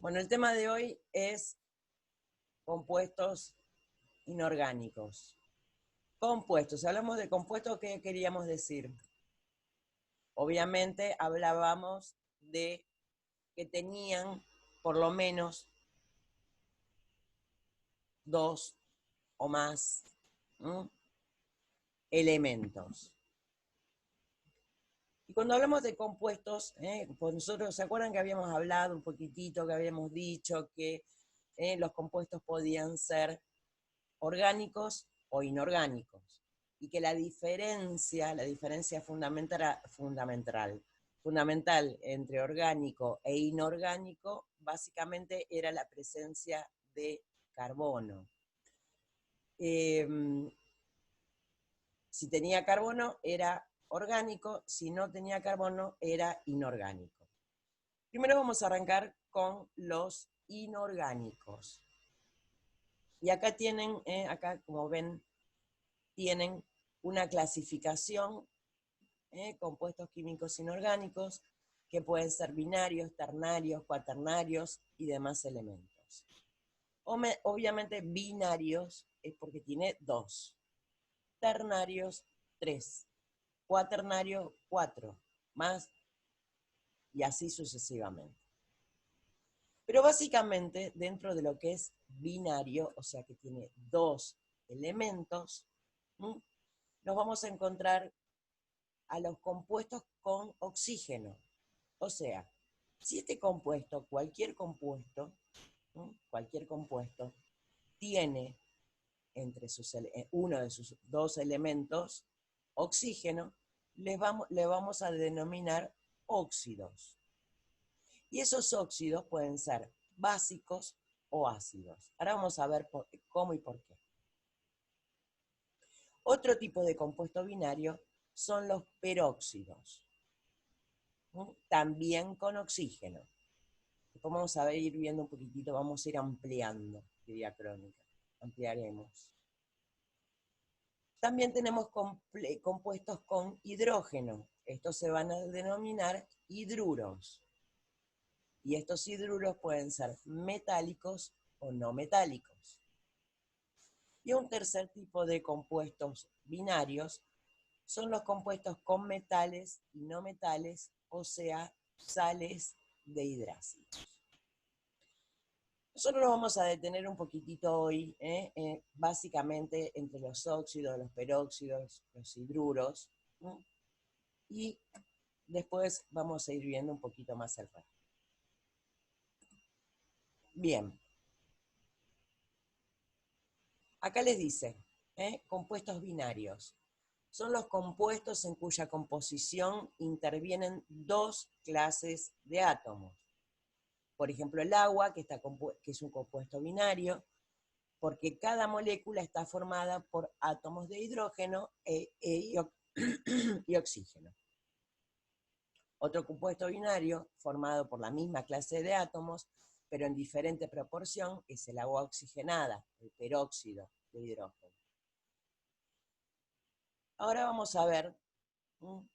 Bueno, el tema de hoy es compuestos inorgánicos. Compuestos, si hablamos de compuestos, ¿qué queríamos decir? Obviamente hablábamos de que tenían por lo menos dos o más elementos. Y cuando hablamos de compuestos, pues nosotros, ¿se acuerdan que habíamos hablado un poquitito, que habíamos dicho que los compuestos podían ser orgánicos o inorgánicos? Y que la diferencia fundamental entre orgánico e inorgánico, básicamente era la presencia de carbono. Si tenía carbono era orgánico, si no tenía carbono era inorgánico. Primero vamos a arrancar con los inorgánicos. Y acá tienen, acá como ven, tienen una clasificación, compuestos químicos inorgánicos, que pueden ser binarios, ternarios, cuaternarios y demás elementos. Obviamente binarios es porque tiene 2, ternarios 3, cuaternarios 4, más y así sucesivamente. Pero básicamente dentro de lo que es binario, o sea que tiene 2 elementos, nos vamos a encontrar a los compuestos con oxígeno. O sea, si este compuesto, cualquier compuesto, tiene entre uno de sus 2 elementos oxígeno, le vamos a denominar óxidos. Y esos óxidos pueden ser básicos o ácidos. Ahora vamos a ver cómo y por qué. Otro tipo de compuesto binario son los peróxidos, también con oxígeno. Después vamos a ir viendo un poquitito, vamos a ir ampliando, diría Crónica, ampliaremos. También tenemos compuestos con hidrógeno, estos se van a denominar hidruros. Y estos hidruros pueden ser metálicos o no metálicos. Y un tercer tipo de compuestos binarios son los compuestos con metales y no metales, o sea, sales de hidrácidos. Nosotros nos vamos a detener un poquitito hoy, básicamente entre los óxidos, los peróxidos, los hidruros, y después vamos a ir viendo un poquito más el resto. Bien. Acá les dice, compuestos binarios. Son los compuestos en cuya composición intervienen 2 clases de átomos. Por ejemplo, el agua, que es un compuesto binario, porque cada molécula está formada por átomos de hidrógeno y oxígeno. Otro compuesto binario, formado por la misma clase de átomos, pero en diferente proporción, es el agua oxigenada, el peróxido de hidrógeno. Ahora vamos a ver,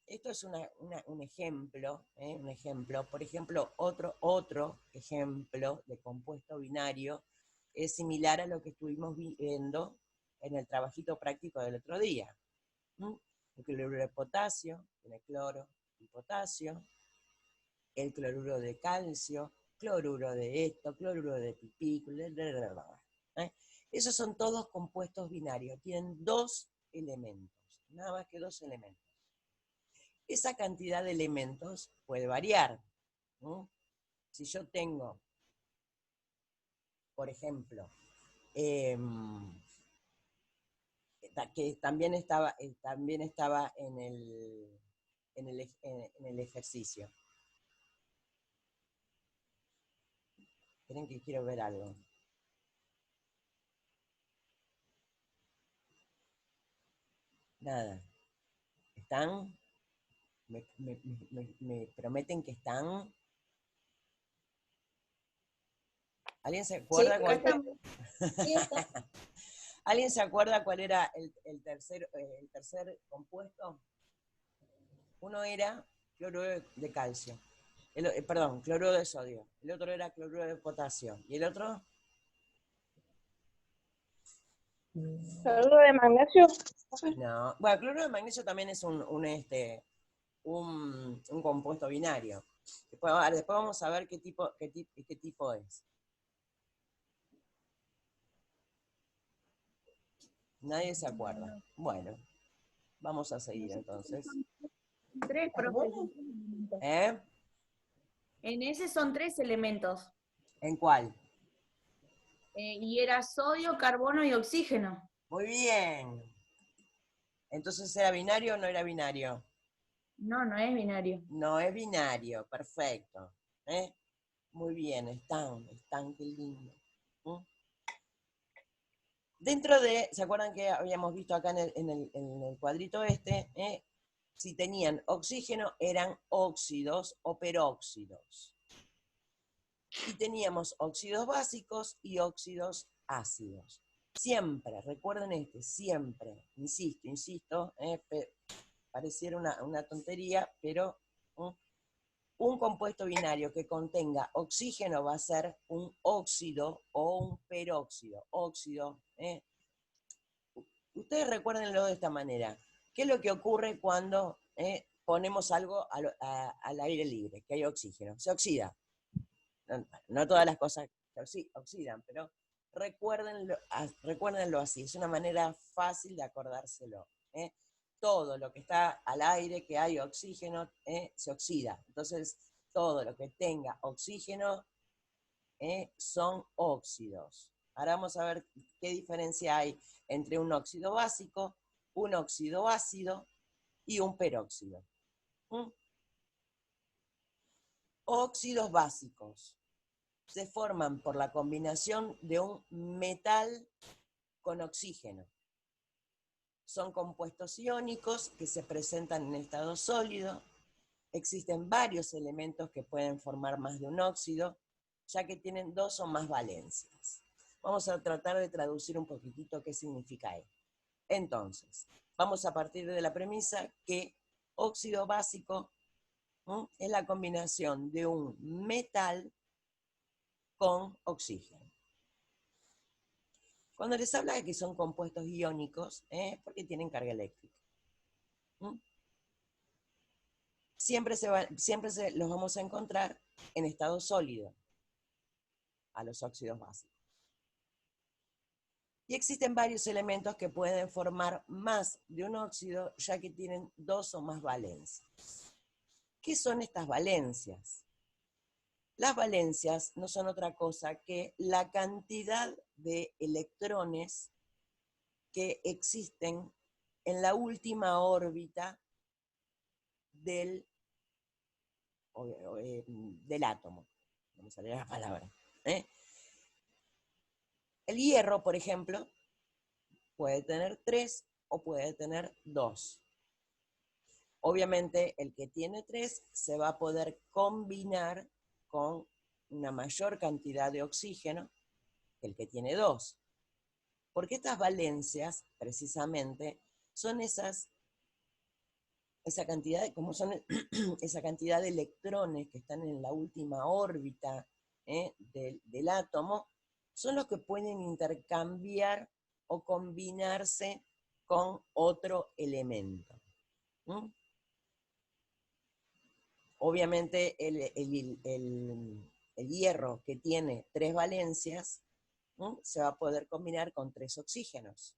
esto es un ejemplo, por ejemplo, otro ejemplo de compuesto binario es similar a lo que estuvimos viendo en el trabajito práctico del otro día. El cloruro de potasio, tiene cloro y potasio, el cloruro de calcio, cloruro de esto, cloruro de pipí, esos son todos compuestos binarios, tienen 2 elementos, nada más que 2 elementos. Esa cantidad de elementos puede variar. Si yo tengo, por ejemplo, que también estaba en el ejercicio. Esperen que quiero ver algo. Nada. ¿Están? Me prometen que están. ¿Alguien se acuerda? Sí, acá estamos. Sí, está. ¿Alguien se acuerda cuál era el tercer compuesto? Uno era cloruro de calcio. Perdón, cloruro de sodio. El otro era cloruro de potasio. ¿Y el otro? Cloruro de magnesio. No. Bueno, cloruro de magnesio también es un compuesto binario. Después vamos a ver qué tipo es. Nadie se acuerda. Bueno, vamos a seguir entonces. Tres, profe. ¿Eh? En ese son 3 elementos. ¿En cuál? Y era sodio, carbono y oxígeno. Muy bien. Entonces, ¿era binario o no era binario? No, no es binario. No es binario, perfecto. ¿Eh? Muy bien, están, qué lindo. ¿Mm? Dentro de, ¿se acuerdan que habíamos visto acá en el cuadrito este? Si tenían oxígeno eran óxidos o peróxidos. Y teníamos óxidos básicos y óxidos ácidos. Siempre, recuerden siempre, insisto, pareciera una tontería, pero un compuesto binario que contenga oxígeno va a ser un óxido o un peróxido. Óxido. Ustedes recuérdenlo de esta manera. ¿Qué es lo que ocurre cuando ponemos algo al aire libre, que hay oxígeno? Se oxida. No todas las cosas se oxidan, pero recuérdenlo así. Es una manera fácil de acordárselo. Todo lo que está al aire, que hay oxígeno, se oxida. Entonces, todo lo que tenga oxígeno son óxidos. Ahora vamos a ver qué diferencia hay entre un óxido básico, un óxido ácido y un peróxido. Óxidos básicos se forman por la combinación de un metal con oxígeno. Son compuestos iónicos que se presentan en estado sólido. Existen varios elementos que pueden formar más de un óxido, ya que tienen 2 o más valencias. Vamos a tratar de traducir un poquitito qué significa esto. Entonces, vamos a partir de la premisa que óxido básico es la combinación de un metal con oxígeno. Cuando les habla de que son compuestos iónicos, es porque tienen carga eléctrica. Siempre los vamos a encontrar en estado sólido, a los óxidos básicos. Y existen varios elementos que pueden formar más de un óxido, ya que tienen 2 o más valencias. ¿Qué son estas valencias? Las valencias no son otra cosa que la cantidad de electrones que existen en la última órbita del átomo. Vamos a leer la palabra. El hierro, por ejemplo, puede tener 3 o puede tener 2. Obviamente, el que tiene 3 se va a poder combinar con una mayor cantidad de oxígeno que el que tiene 2. Porque estas valencias, precisamente, son esa cantidad de electrones que están en la última órbita del átomo, son los que pueden intercambiar o combinarse con otro elemento. Obviamente el hierro que tiene 3 valencias se va a poder combinar con 3 oxígenos.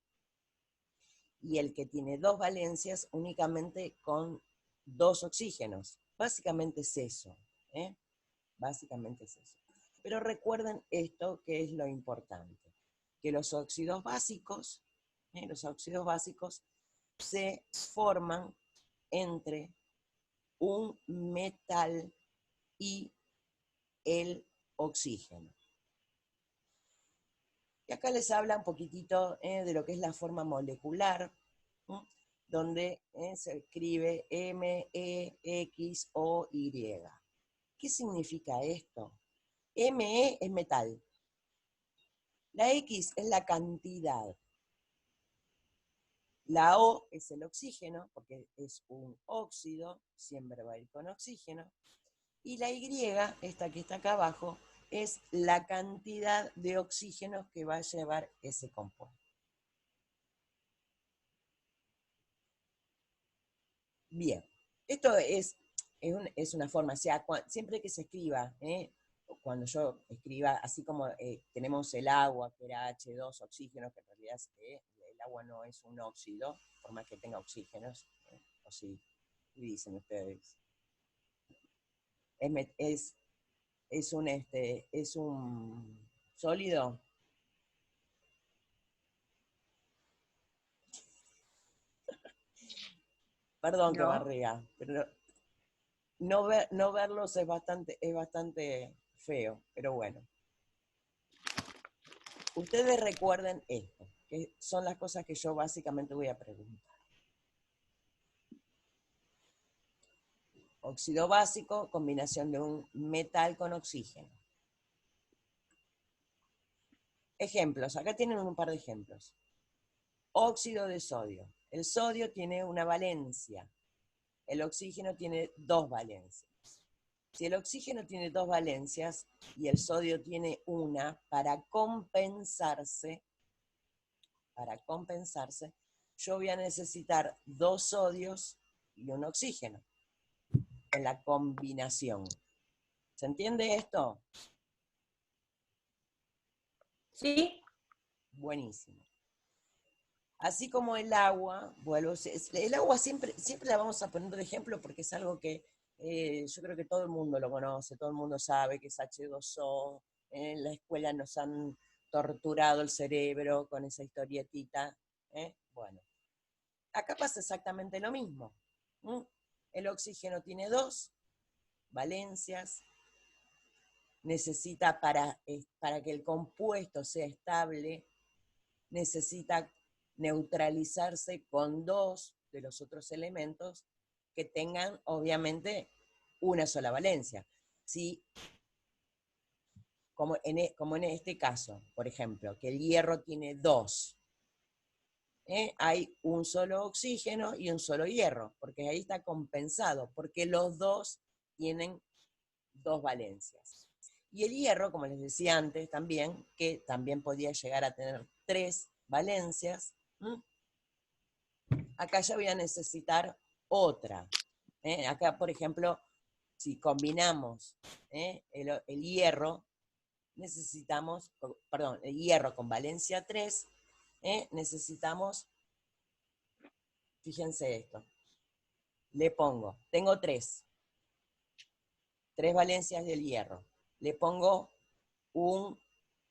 Y el que tiene 2 valencias únicamente con 2 oxígenos. Básicamente es eso. Básicamente es eso. Pero recuerden esto que es lo importante, que los óxidos básicos se forman entre un metal y el oxígeno. Y acá les habla un poquitito de lo que es la forma molecular, donde se escribe MEXOY. ¿Qué significa esto? Me es metal. La X es la cantidad. La O es el oxígeno, porque es un óxido, siempre va a ir con oxígeno. Y la Y, esta que está acá abajo, es la cantidad de oxígenos que va a llevar ese compuesto. Bien, esto es una forma, o sea, siempre que se escriba, cuando yo escriba, así como tenemos el agua, que era H2, oxígeno, que en realidad el agua no es un óxido, por más que tenga oxígenos, o sí, dicen ustedes. Es, es un sólido. Perdón que me No. ría, pero no verlos es bastante feo, pero bueno. Ustedes recuerden esto, que son las cosas que yo básicamente voy a preguntar. Óxido básico, combinación de un metal con oxígeno. Ejemplos, acá tienen un par de ejemplos. Óxido de sodio. El sodio tiene una valencia, el oxígeno tiene dos valencias. Si el oxígeno tiene dos valencias y el sodio tiene una, para compensarse, yo voy a necesitar dos sodios y un oxígeno en la combinación. ¿Se entiende esto? ¿Sí? Buenísimo. Así como el agua, el agua siempre la vamos a poner de ejemplo porque es algo que yo creo que todo el mundo lo conoce, todo el mundo sabe que es H2O, en la escuela nos han torturado el cerebro con esa historietita. Bueno, acá pasa exactamente lo mismo. El oxígeno tiene dos valencias, necesita para que el compuesto sea estable, necesita neutralizarse con dos de los otros elementos que tengan, obviamente, una sola valencia. Si, como en este caso, por ejemplo, que el hierro tiene dos, hay un solo oxígeno y un solo hierro, porque ahí está compensado, porque los dos tienen dos valencias. Y el hierro, como les decía antes también, que también podía llegar a tener tres valencias, acá ya voy a necesitar otra. Acá, por ejemplo, si combinamos el hierro, necesitamos, perdón, el hierro con valencia 3, necesitamos, fíjense esto, le pongo, tengo tres valencias del hierro, le pongo un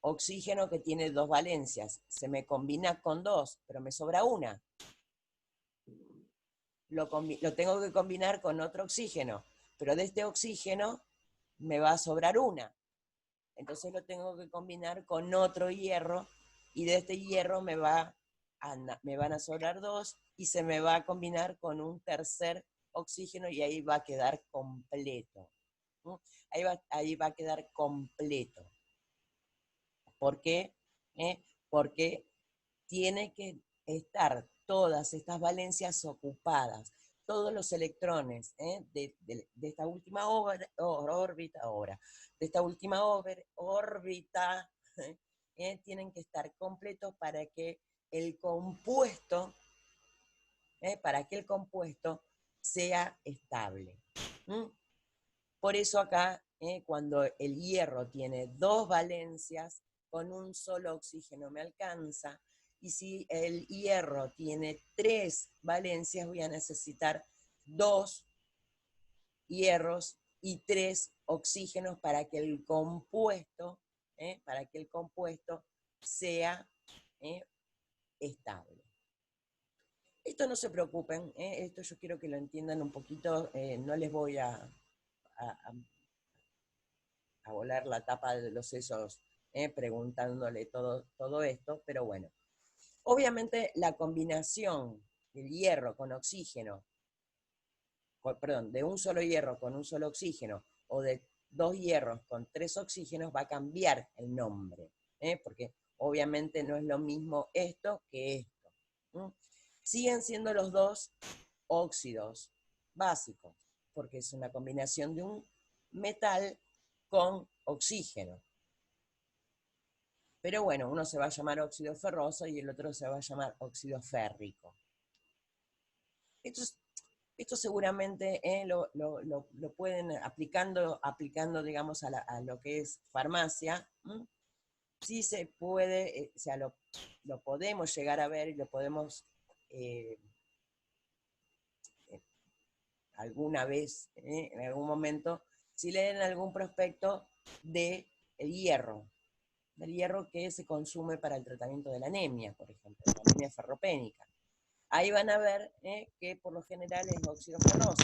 oxígeno que tiene dos valencias, se me combina con dos, pero me sobra una. Lo tengo que combinar con otro oxígeno, pero de este oxígeno me va a sobrar una. Entonces lo tengo que combinar con otro hierro y de este hierro me van a sobrar dos y se me va a combinar con un tercer oxígeno y ahí va a quedar completo. Ahí va a quedar completo. ¿Por qué? Porque tiene que estar todas estas valencias ocupadas, todos los electrones de esta última órbita, tienen que estar completos para que el compuesto, sea estable. Por eso acá, cuando el hierro tiene dos valencias, con un solo oxígeno me alcanza, y si el hierro tiene tres valencias, voy a necesitar dos hierros y tres oxígenos para que el compuesto, sea estable. Esto no se preocupen, esto yo quiero que lo entiendan un poquito, no les voy a volar la tapa de los sesos preguntándole todo esto, pero bueno. Obviamente la combinación del hierro con oxígeno, perdón, de un solo hierro con un solo oxígeno, o de dos hierros con tres oxígenos, va a cambiar el nombre, porque obviamente no es lo mismo esto que esto. Siguen siendo los dos óxidos básicos, porque es una combinación de un metal con oxígeno. Pero bueno, uno se va a llamar óxido ferroso y el otro se va a llamar óxido férrico. Esto seguramente lo pueden aplicando digamos, a lo que es farmacia. Sí se puede, o sea, lo podemos llegar a ver y lo podemos alguna vez, en algún momento, si leen algún prospecto de hierro, del hierro que se consume para el tratamiento de la anemia, por ejemplo, la anemia ferropénica. Ahí van a ver que por lo general es óxido ferroso.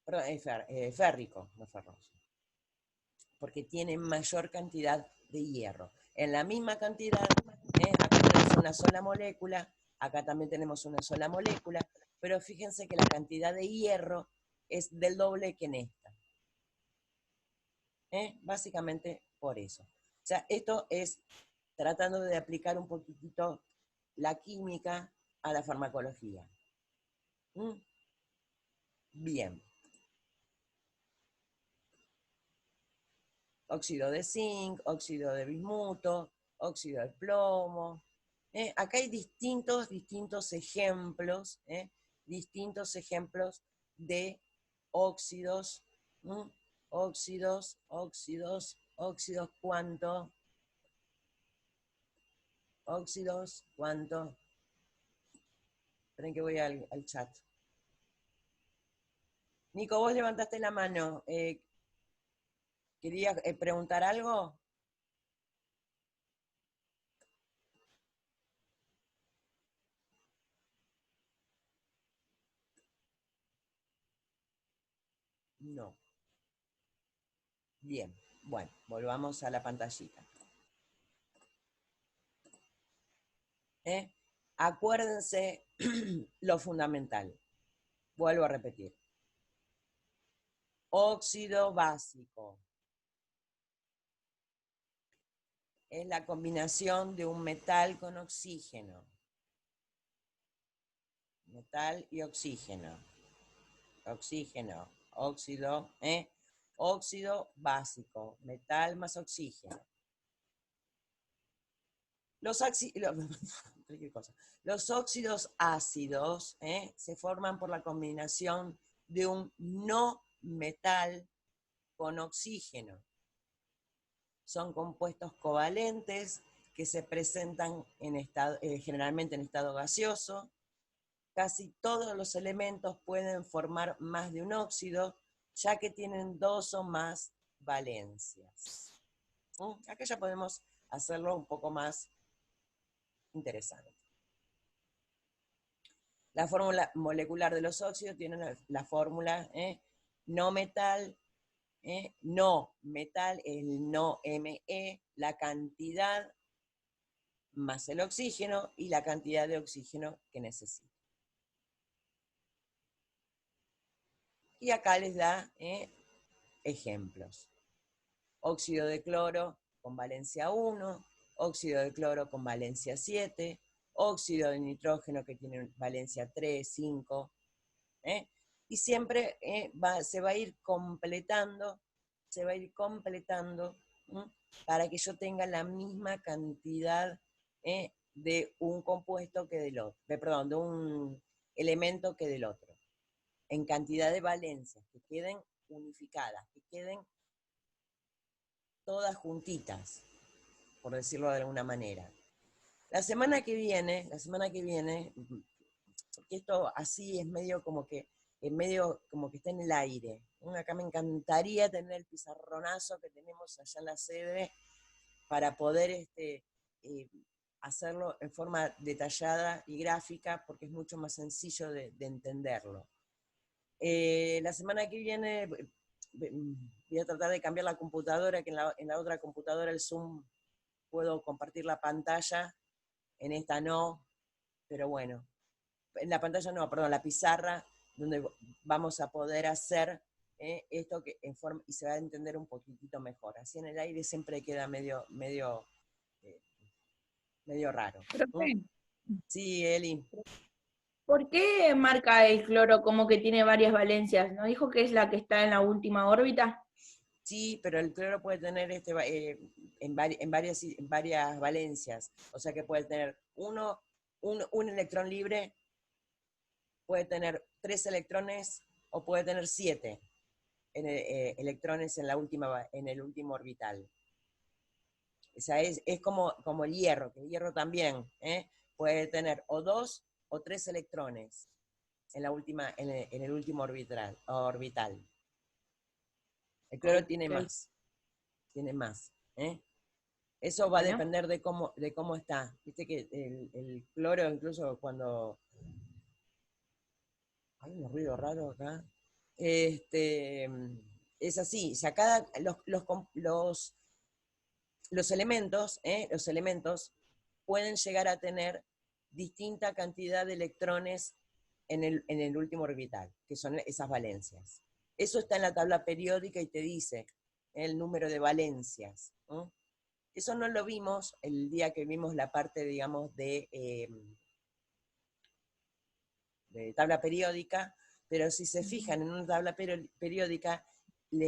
Perdón, es férrico, no ferroso. Porque tiene mayor cantidad de hierro. En la misma cantidad, acá tenemos una sola molécula, acá también tenemos una sola molécula, pero fíjense que la cantidad de hierro es del doble que en esta. Básicamente por eso. O sea, esto es tratando de aplicar un poquitito la química a la farmacología. Bien. Óxido de zinc, óxido de bismuto, óxido de plomo. Acá hay distintos ejemplos, de óxidos. Óxidos, ¿cuánto? Óxidos, ¿cuánto? Esperen que voy al chat. Nico, vos levantaste la mano. ¿Querías preguntar algo? No. Bien, bueno, volvamos a la pantallita. Acuérdense lo fundamental. Vuelvo a repetir. Óxido básico. Es la combinación de un metal con oxígeno. Metal y oxígeno. Oxígeno, óxido, óxido básico, metal más oxígeno. Los óxidos ácidos se forman por la combinación de un no metal con oxígeno. Son compuestos covalentes que se presentan generalmente en estado gaseoso. Casi todos los elementos pueden formar más de un óxido, ya que tienen 2 o más valencias. Acá ya podemos hacerlo un poco más interesante. La fórmula molecular de los óxidos tiene la fórmula no metal, no metal, el no Me, la cantidad más el oxígeno y la cantidad de oxígeno que necesita. Y acá les da ejemplos. Óxido de cloro con valencia 1, óxido de cloro con valencia 7, óxido de nitrógeno que tiene valencia 3, 5, y siempre se va a ir completando, para que yo tenga la misma cantidad de un compuesto que del otro, de un elemento que del otro, en cantidad de valencias, que queden unificadas, que queden todas juntitas, por decirlo de alguna manera. La semana que viene, porque esto así es medio como que está en el aire. Acá me encantaría tener el pizarronazo que tenemos allá en la sede para poder hacerlo en forma detallada y gráfica, porque es mucho más sencillo de entenderlo. La semana que viene voy a tratar de cambiar la computadora, que en la otra computadora el Zoom puedo compartir la pantalla, en esta no, pero bueno, en la pantalla no, perdón, la pizarra, donde vamos a poder hacer esto que y se va a entender un poquitito mejor. Así en el aire siempre queda medio raro. Profe, Sí, Eli. ¿Por qué marca el cloro como que tiene varias valencias? ¿No dijo que es la que está en la última órbita? Sí, pero el cloro puede tener en varias valencias. O sea que puede tener un electrón libre, puede tener 3 electrones o puede tener 7 electrones en el último orbital. O sea, es como el hierro, que el hierro también puede tener o 2 o 3 electrones en el último orbital. El cloro tiene Ok. más. ¿Eh? Eso va a Bueno, depender de cómo está. Viste que el cloro, incluso cuando... Hay un ruido raro acá. Es así, o sea, los elementos pueden llegar a tener distinta cantidad de electrones en el último orbital, que son esas valencias. Eso está en la tabla periódica y te dice el número de valencias. ¿No? Eso no lo vimos el día que vimos la parte, digamos, de tabla periódica, pero si se fijan en una tabla periódica, en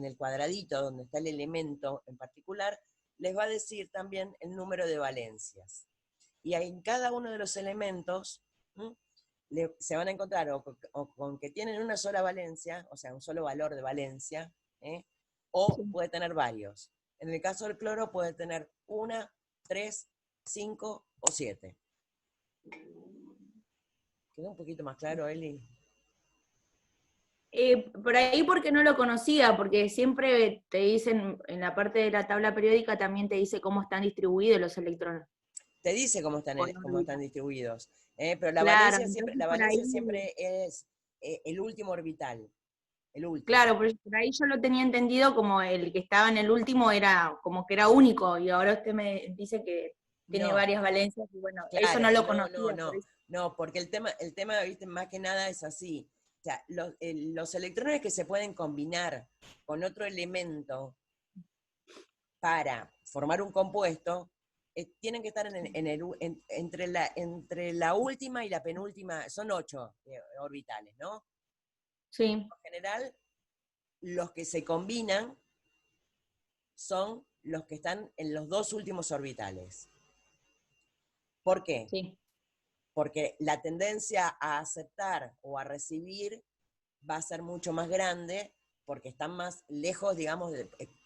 el cuadradito donde está el elemento en particular, les va a decir también el número de valencias. Y en cada uno de los elementos se van a encontrar o con que tienen una sola valencia, o sea, un solo valor de valencia, o sí. puede tener varios. En el caso del cloro puede tener 1, 3, 5 o 7. ¿Quedó un poquito más claro, Eli? Por ahí porque no lo conocía, porque siempre te dicen, en la parte de la tabla periódica también te dice cómo están distribuidos los electrones. Te dice Por cómo órbita. están distribuidos, pero Claro, la entonces por ahí, valencia siempre es el último orbital, el último. claro, por ahí yo lo tenía entendido como el que estaba en el último era como que era único, y ahora usted me dice que tiene No, varias valencias, y bueno, eso no claro, lo no, conocía, por eso. no, porque el tema, viste, más que nada es así. O sea, los electrones que se pueden combinar con otro elemento para formar un compuesto, tienen que estar entre la última y la penúltima, son 8 orbitales, ¿no? Sí, En general, los que se combinan son los que están en los 2 últimos orbitales. ¿Por qué? sí, Porque la tendencia a aceptar o a recibir va a ser mucho más grande porque están más lejos, digamos,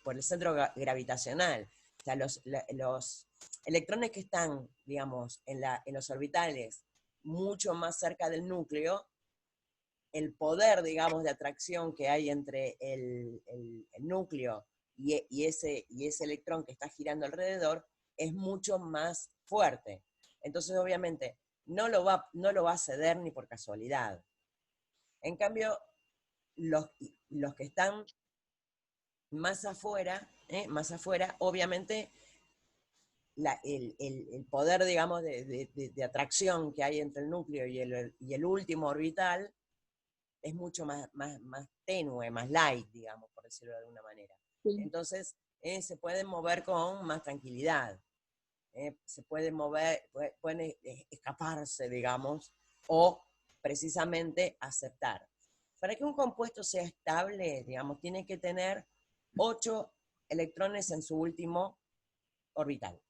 por el centro gravitacional. O sea, los electrones que están, digamos, en los orbitales mucho más cerca del núcleo, el poder, digamos, de atracción que hay entre el núcleo y ese electrón que está girando alrededor es mucho más fuerte. Entonces, obviamente, no lo va a ceder ni por casualidad. En cambio, los que están más afuera, obviamente el poder, digamos, de atracción que hay entre el núcleo y el último orbital es mucho más tenue, más light, digamos, por decirlo de alguna manera. sí. Entonces, se pueden mover con más tranquilidad. Se pueden mover, pueden escaparse, digamos, o precisamente aceptar. Para que un compuesto sea estable, digamos, tiene que tener 8 electrones en su último orbital.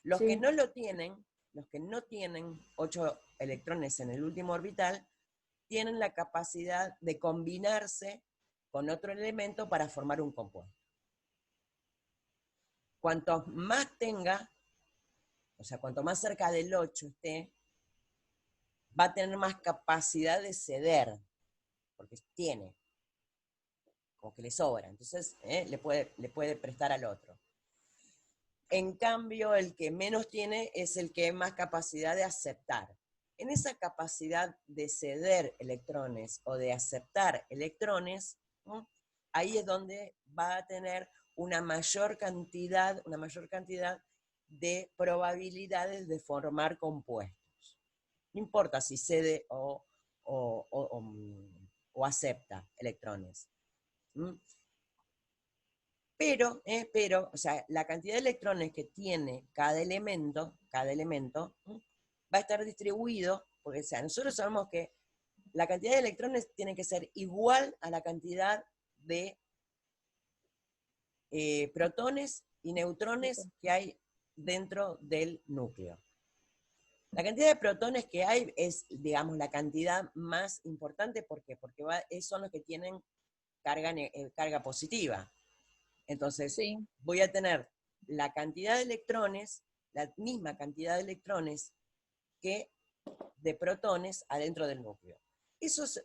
Los que Sí. no lo tienen, los que no tienen 8 electrones en el último orbital, tienen la capacidad de combinarse con otro elemento para formar un compuesto. Cuanto más tenga, o sea, cuanto más cerca del 8 esté, va a tener más capacidad de ceder, porque tiene, como que le sobra, entonces le puede prestar al otro. En cambio, el que menos tiene es el que más capacidad de aceptar. En esa capacidad de ceder electrones o de aceptar electrones, ¿no? Ahí es donde va a tener una mayor cantidad de probabilidades de formar compuestos. No importa si cede o acepta electrones. ¿Mm? Pero, o sea, la cantidad de electrones que tiene cada elemento, ¿sí? va a estar distribuido, porque o sea, nosotros sabemos que la cantidad de electrones tiene que ser igual a la cantidad de protones y neutrones que hay dentro del núcleo. La cantidad de protones que hay es, digamos, la cantidad más importante. ¿Por qué? Porque son los que tienen carga positiva. Entonces, Sí. voy a tener la cantidad de electrones, la misma cantidad de electrones que de protones adentro del núcleo. Esos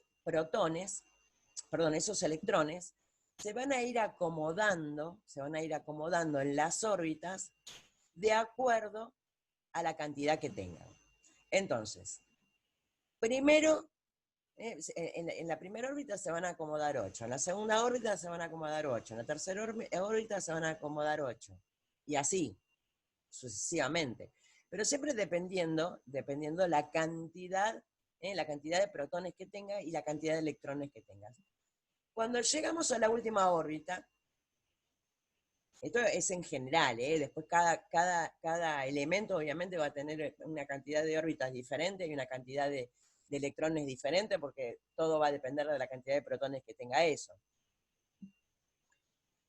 electrones, se van a ir acomodando en las órbitas de acuerdo a la cantidad que tengan. Entonces, primero, en la primera órbita se van a acomodar 8, en la segunda órbita se van a acomodar 8, en la tercera órbita se van a acomodar 8, y así, sucesivamente. Pero siempre dependiendo la cantidad de protones que tenga y la cantidad de electrones que tengas. Cuando llegamos a la última órbita, esto es en general, después cada elemento obviamente va a tener una cantidad de órbitas diferentes y una cantidad de electrones diferentes, porque todo va a depender de la cantidad de protones que tenga eso.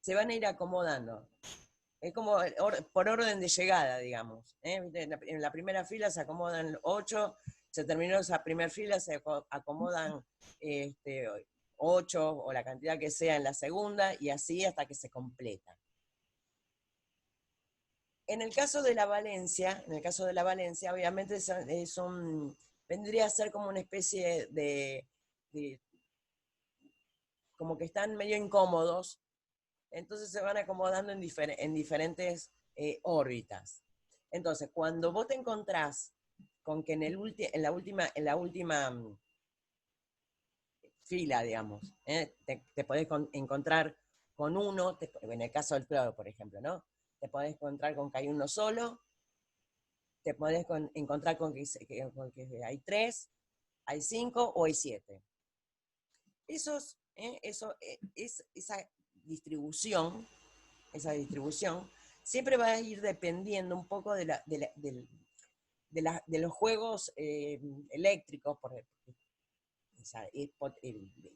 Se van a ir acomodando. Es como por orden de llegada, digamos. En la primera fila se acomodan 8, se terminó esa primera fila, se acomodan 8 o la cantidad que sea en la segunda, y así hasta que se completa. En el caso de la valencia, obviamente vendría a ser como una especie de como que están medio incómodos, entonces se van acomodando en diferentes órbitas. Entonces, cuando vos te encontrás con que en la última fila, digamos, te podés encontrar con uno, en el caso del cloro, por ejemplo, ¿no? Te podés encontrar con que hay uno solo, te podés encontrar con que hay 3, hay 5 o hay 7. Esa distribución siempre va a ir dependiendo un poco de los juegos eléctricos, por ejemplo. O sea,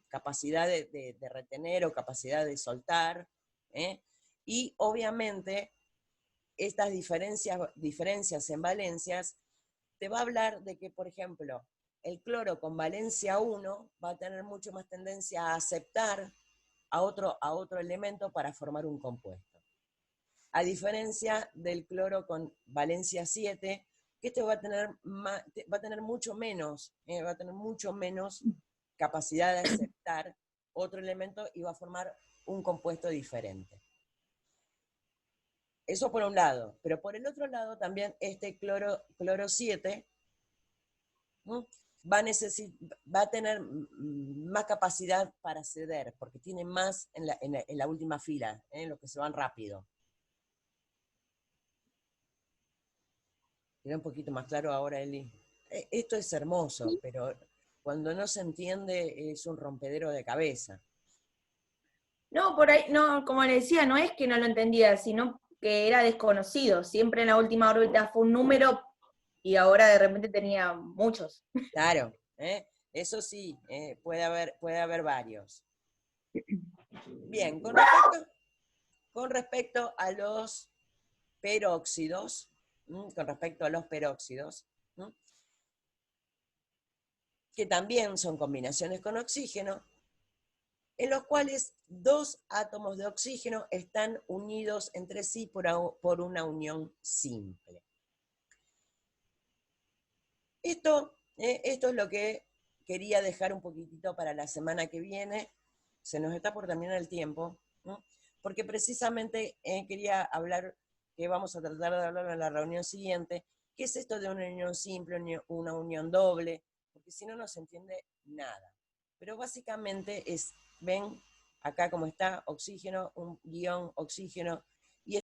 capacidad de retener o capacidad de soltar, y obviamente estas diferencias en valencias te va a hablar de que, por ejemplo, el cloro con valencia 1 va a tener mucho más tendencia a aceptar a otro elemento para formar un compuesto. A diferencia del cloro con valencia 7, que este va a tener mucho menos capacidad de aceptar otro elemento y va a formar un compuesto diferente. Eso por un lado, pero por el otro lado también este cloro 7 va a tener más capacidad para ceder, porque tiene más en la última fila, los que se van rápido. ¿Queda un poquito más claro ahora, Eli? Esto es hermoso, pero cuando no se entiende es un rompedero de cabeza. No, por ahí, no, como le decía, no es que no lo entendía, sino que era desconocido. Siempre en la última órbita fue un número y ahora de repente tenía muchos. Claro, eso sí, puede haber varios. Bien, con respecto a los peróxidos, que también son combinaciones con oxígeno, en los cuales 2 átomos de oxígeno están unidos entre sí por una unión simple. Esto es lo que quería dejar un poquitito para la semana que viene. Se nos está por terminar el tiempo, ¿no? Porque precisamente quería hablar, que vamos a tratar de hablar en la reunión siguiente, qué es esto de una unión simple, una unión doble, porque si no, no se entiende nada. Pero básicamente ven acá como está, oxígeno, un guión, oxígeno,